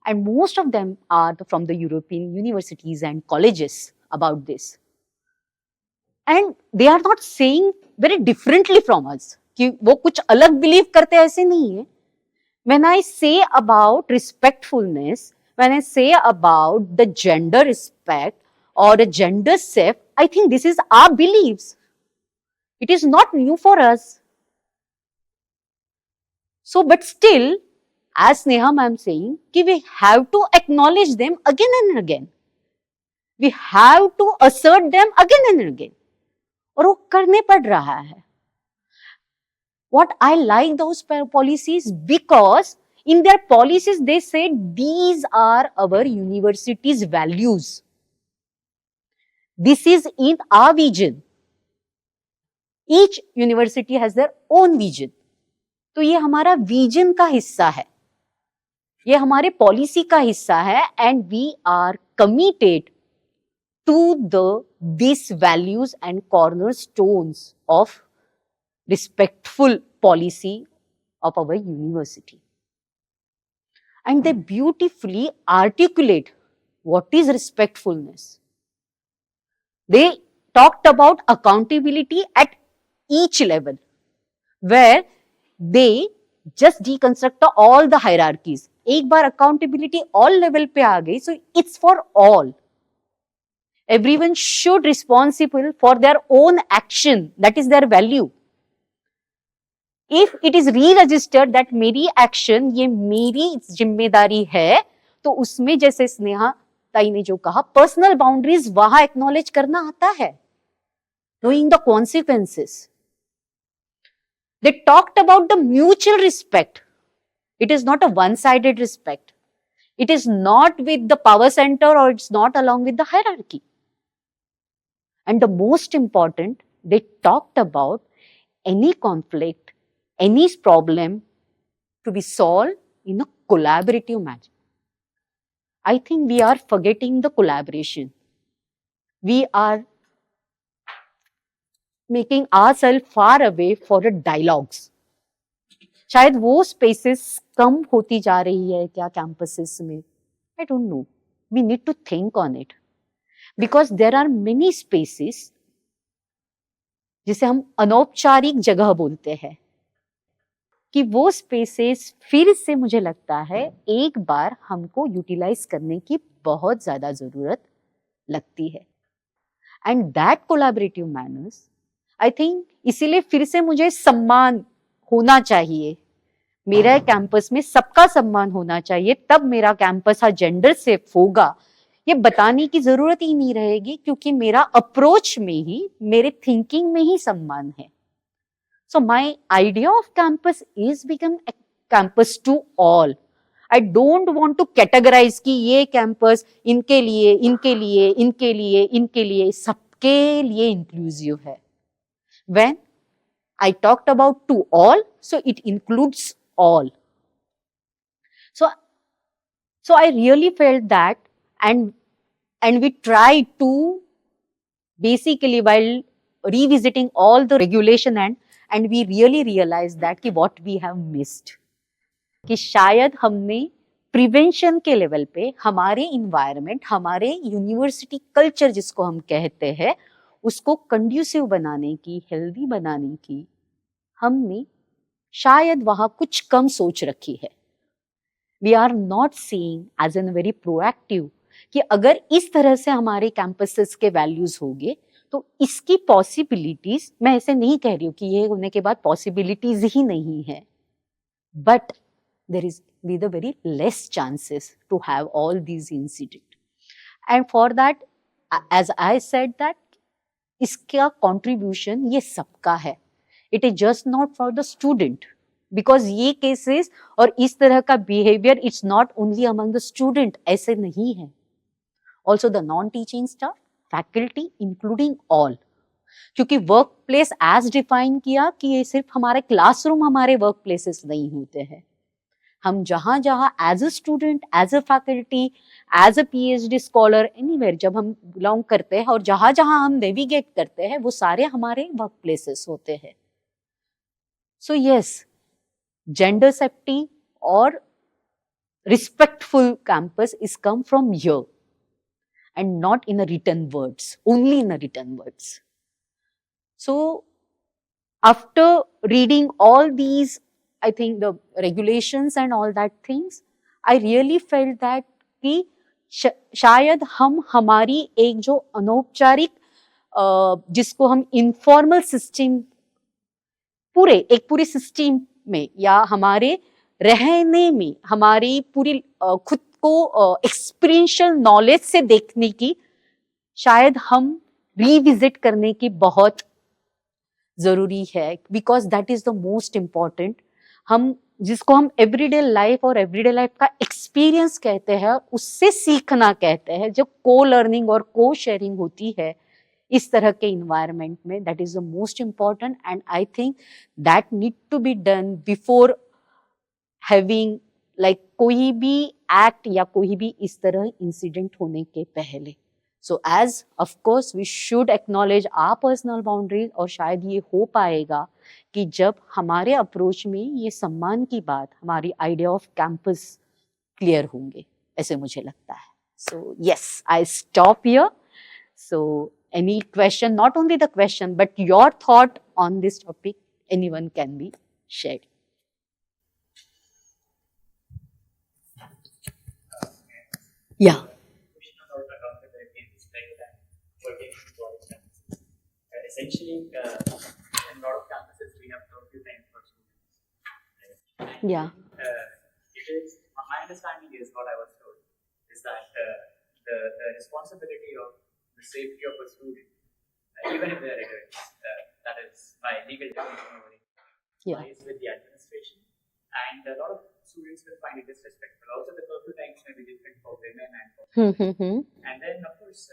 And most of them are from the European universities and colleges about this. And they are not saying very differently from us. कि वो कुछ अलग believe करते ऐसे नहीं है. When I say about respectfulness, when I say about the gender respect or the gender safe, I think this is our beliefs. It is not new for us. So, but still, as Sneha ma'am saying, कि we have to acknowledge them again and again. We have to assert them again and again. और वो करने पड़ रहा है. What I like those policies because in their policies they said these are our university's values. This is in our vision. Each university has their own vision. तो ये हमारा vision का हिस्सा है. ये हमारे पॉलिसी का हिस्सा है and we are committed to this values and corner of respectful policy of our university. And they beautifully articulate what is respectfulness. They talked about accountability at each level where they just deconstruct all the hierarchies. एक बार accountability all level पे आ गई, so it's for all. Everyone should responsible for their own action. That is their value. If it is re-registered that मेरी action ये मेरी जिम्मेदारी है, तो उसमें जैसे स्नेहा ताई ने जो कहा personal boundaries वहां acknowledge करना आता है. Knowing the consequences. They talked about the mutual respect. It is not a one-sided respect. It is not with the power center or it's not along with the hierarchy. And the most important, they talked about any conflict, any problem to be solved in a collaborative manner. I think we are forgetting the collaboration. We are making ourselves far away for a dialogues. शायद वो spaces कम होती जा रही है क्या campuses में? I don't know. We need to think on it. Because there are many spaces जिसे हम अनौपचारिक जगह बोलते हैं कि वो spaces फिर से मुझे लगता है एक बार हमको utilize करने की बहुत ज़्यादा ज़रूरत लगती है. And that collaborative manners I think इसीलिए फिर से मुझे सम्मान होना चाहिए. मेरा कैंपस में सबका सम्मान होना चाहिए, तब मेरा कैंपस जेंडर सेफ होगा. ये बताने की जरूरत ही नहीं रहेगी क्योंकि मेरा अप्रोच में ही, मेरे थिंकिंग में ही सम्मान है. So my idea of campus is become campus to all. I don't want to categorize कि ये कैंपस इनके लिए, इनके लिए, इनके लिए, इनके लिए, सबके लिए इंक्लूसिव है. When I talked about to all, so it includes all. So I really felt that, and we tried to basically, while revisiting all the regulation, and we really realized that कि what we have missed, कि शायद हमने prevention के level पे हमारे environment, हमारे university culture जिसको हम कहते हैं, उसको कंड्यूसिव बनाने की, हेल्दी बनाने की हमने शायद वहाँ कुछ कम सोच रखी है. We are not seeing as an very proactive कि अगर इस तरह से हमारे कैंपसेस के वैल्यूज होंगे तो इसकी पॉसिबिलिटीज, मैं ऐसे नहीं कह रही हूँ कि ये होने के बाद पॉसिबिलिटीज ही नहीं है, but there is with the very less chances to have all these incidents. And for that, as I said that, इसका contribution ये सबका है. It is just not for the student, because ये cases और इस तरह का behavior, it's not only among the student, ऐसे नहीं है. Also the non-teaching staff, faculty, including all. क्योंकि वर्क प्लेस एज डिफाइन किया कि ये सिर्फ हमारे क्लासरूम, हमारे वर्क प्लेसेस नहीं होते हैं. हम जहाँ जहाँ as a student, as a faculty, as a PhD scholar, anywhere जब हम बिलोंग करते हैं और जहाँ जहाँ हम नेविगेट करते हैं, वो सारे हमारे वर्क प्लेसेस होते हैं. सो यस, जेंडर सेफ्टी और respectful campus is come from here and not in a written words, only in a written words. So after reading all these, I think the regulations and all that things, I really felt that कि शायद हम हमारी एक जो अनौपचारिक जिसको हम informal system, पूरी सिस्टम में या हमारे रहने में, हमारी पूरी खुद को एक्सपीरियंशियल नॉलेज से देखने की शायद हम रिविजिट करने की बहुत जरूरी है, because that is the most important. हम जिसको हम एवरीडे लाइफ और एवरीडे लाइफ का एक्सपीरियंस कहते हैं, उससे सीखना कहते हैं, जो को लर्निंग और को शेयरिंग होती है इस तरह के इन्वायरमेंट में, that is the most important. And I think that need to be done before having like कोई भी एक्ट या कोई भी इस तरह इंसिडेंट होने के पहले. So as of course we should acknowledge our personal boundaries, और शायद ये हो पाएगा कि जब हमारे अप्रोच में ये सम्मान की बात, हमारी आइडिया ऑफ कैंपस क्लियर होंगे, ऐसे मुझे लगता है. So yes, I stop here. So any question, not only the question but your thought on this topic, anyone can be shared. Yeah. Essentially, in a lot of campuses, we have curfew time for students. Yeah. It is, my understanding is what I was told, is that the responsibility of the safety of a student, even if they are ignorant, that is by legal definition, lies with the administration. And a lot of students will find it disrespectful. Also, the curfew times may be different for women and for men. And then, of course,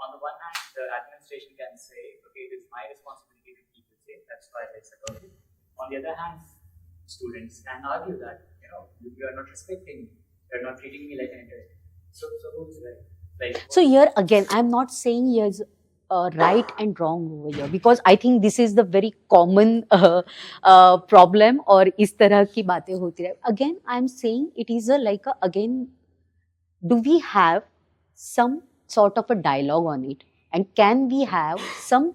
on the one hand, the administration can say, okay, it is my responsibility to keep it safe, that's why there's a curfew. On the other hand, students can argue that, you are not respecting me, you're not treating me like an individual. So who's right? So here again, I'm not saying here's right and wrong over here, because I think this is the very common problem, और इस तरह की बातें होती रहे. Again, I'm saying it is again, do we have some sort of a dialogue on it, and can we have some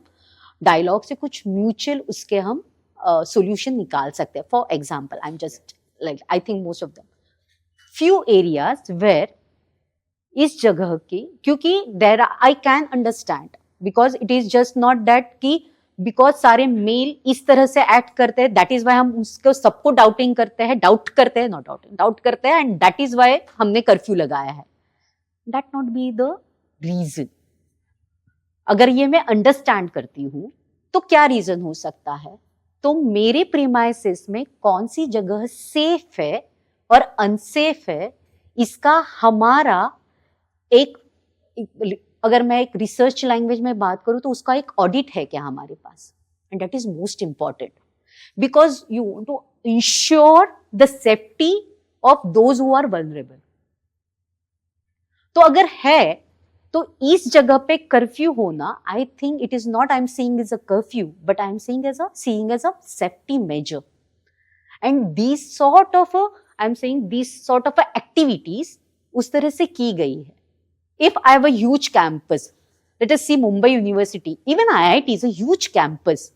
dialogue से कुछ mutual उसके हम solution निकाल सकते हैं. For example, I'm just I think most of them, few areas where इस जगह की, क्योंकि there I can understand, because it is just not that कि because सारे मेल इस तरह से एक्ट करते हैं, that is why हम उसको सबको डाउटिंग करते हैं, डाउट करते हैं, डाउट करते हैं, and that is why हमने कर्फ्यू लगाया है. That not be the reason. अगर ये मैं अंडरस्टैंड करती हूँ तो क्या रीजन हो सकता है? तो मेरे प्रीमाइसेस में कौन सी जगह सेफ है और अनसेफ है, इसका हमारा एक, अगर मैं एक रिसर्च लैंग्वेज में बात करूं तो उसका एक ऑडिट है क्या हमारे पास, and that is most important. because you want to ensure the safety of those who are vulnerable. तो अगर है तो इस जगह पे कर्फ्यू होना, I think it is not I am seeing as a curfew, but I am seeing as a safety measure. And this sort of I am saying this sort of activities उस तरह से की गई है. If I have a huge campus, let us see Mumbai university, even IIT is a huge campus.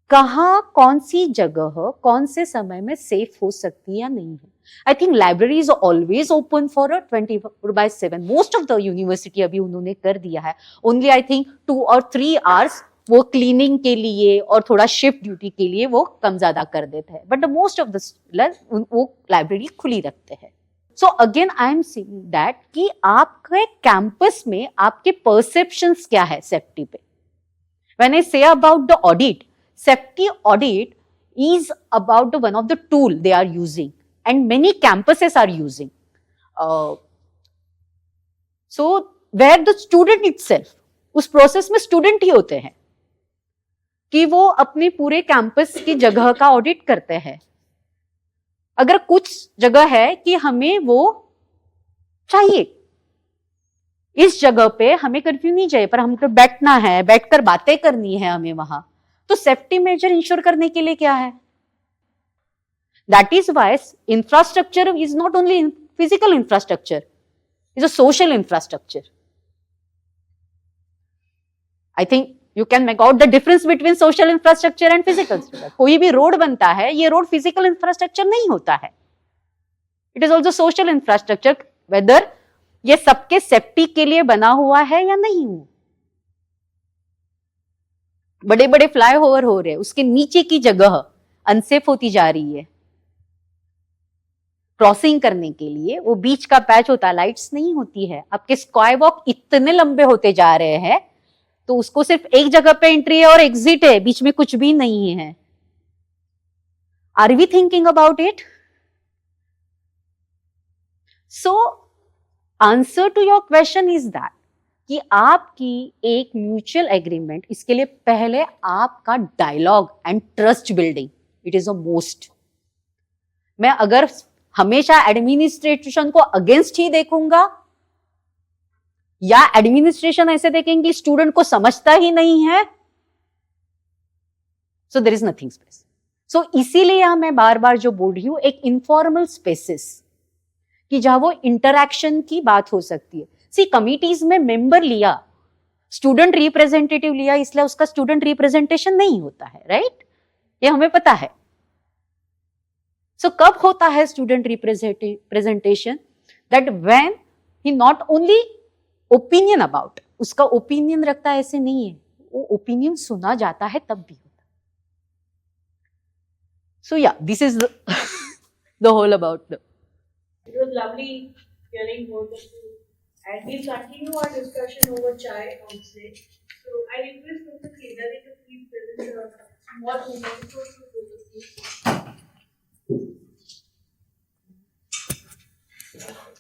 कहाँ कौन सी जगह कौन से समय में सेफ हो सकती है या नहीं है. I think library is always open for a 24/7. Most of the university अभी उन्होंने कर दिया है. Only I think 2 or 3 hours वो cleaning के लिए और थोड़ा shift duty के लिए वो कम ज्यादा कर देते हैं. But the most of the वो library खुली रखते हैं. So again I am saying that कि आपके campus में आपके perceptions क्या है safety पे. When I say about the audit, safety audit is about the one of the tool they are using. And many campuses are using. So where the student itself, उस process में student ही होते हैं कि वो अपने पूरे campus की जगह का ऑडिट करते हैं. अगर कुछ जगह है कि हमें वो चाहिए, इस जगह पे हमें कर्फ्यू नहीं चाहिए, पर हमको बैठना है, बैठकर बातें करनी है हमें वहां, तो सेफ्टी मेजर इंश्योर करने के लिए क्या है. That is why infrastructure is not only physical infrastructure, it's a social infrastructure. I think you can make out the difference between social infrastructure and physical infrastructure. कोई भी रोड बनता है, ये रोड physical infrastructure नहीं होता है. It is also social infrastructure, whether ये सबके सेफ्टी के लिए बना हुआ है या नहीं हो. बड़े बड़े फ्लाईओवर हो रहे हैं, उसके नीचे की जगह अनसेफ होती जा रही है. क्रॉसिंग करने के लिए वो बीच का पैच होता है, लाइट्स नहीं होती है. आपके स्काई वॉक इतने लंबे होते जा रहे हैं तो उसको सिर्फ एक जगह पे एंट्री है और एग्जिट है, बीच में कुछ भी नहीं है. Are we thinking about it? So answer to your question is that कि आपकी एक म्यूचुअल एग्रीमेंट, इसके लिए पहले आपका dialogue and trust building, it is a most. मैं अगर हमेशा एडमिनिस्ट्रेशन को अगेंस्ट ही देखूंगा या एडमिनिस्ट्रेशन ऐसे देखेंगे स्टूडेंट को समझता ही नहीं है, so there is nothing space. So इसीलिए मैं बार बार जो बोल रही हूं, एक इनफॉर्मल स्पेसेस कि जहां वो इंटरैक्शन की बात हो सकती है. सी कमिटीज में मेंबर लिया, स्टूडेंट रिप्रेजेंटेटिव लिया, इसलिए उसका स्टूडेंट रिप्रेजेंटेशन नहीं होता है, राइट? ये हमें पता है. So कब होता है student representation? That when he not only opinion about, उसका ओपिनियन रखता है ऐसे नहीं है, वो ओपिनियन सुना जाता है तब भी होता है. सो या this is the whole about the. It was lovely hearing both of you, and we'll continue our discussion over chai on stage. So I request Mr. Kedari to please present a small memento to both of you. Yeah.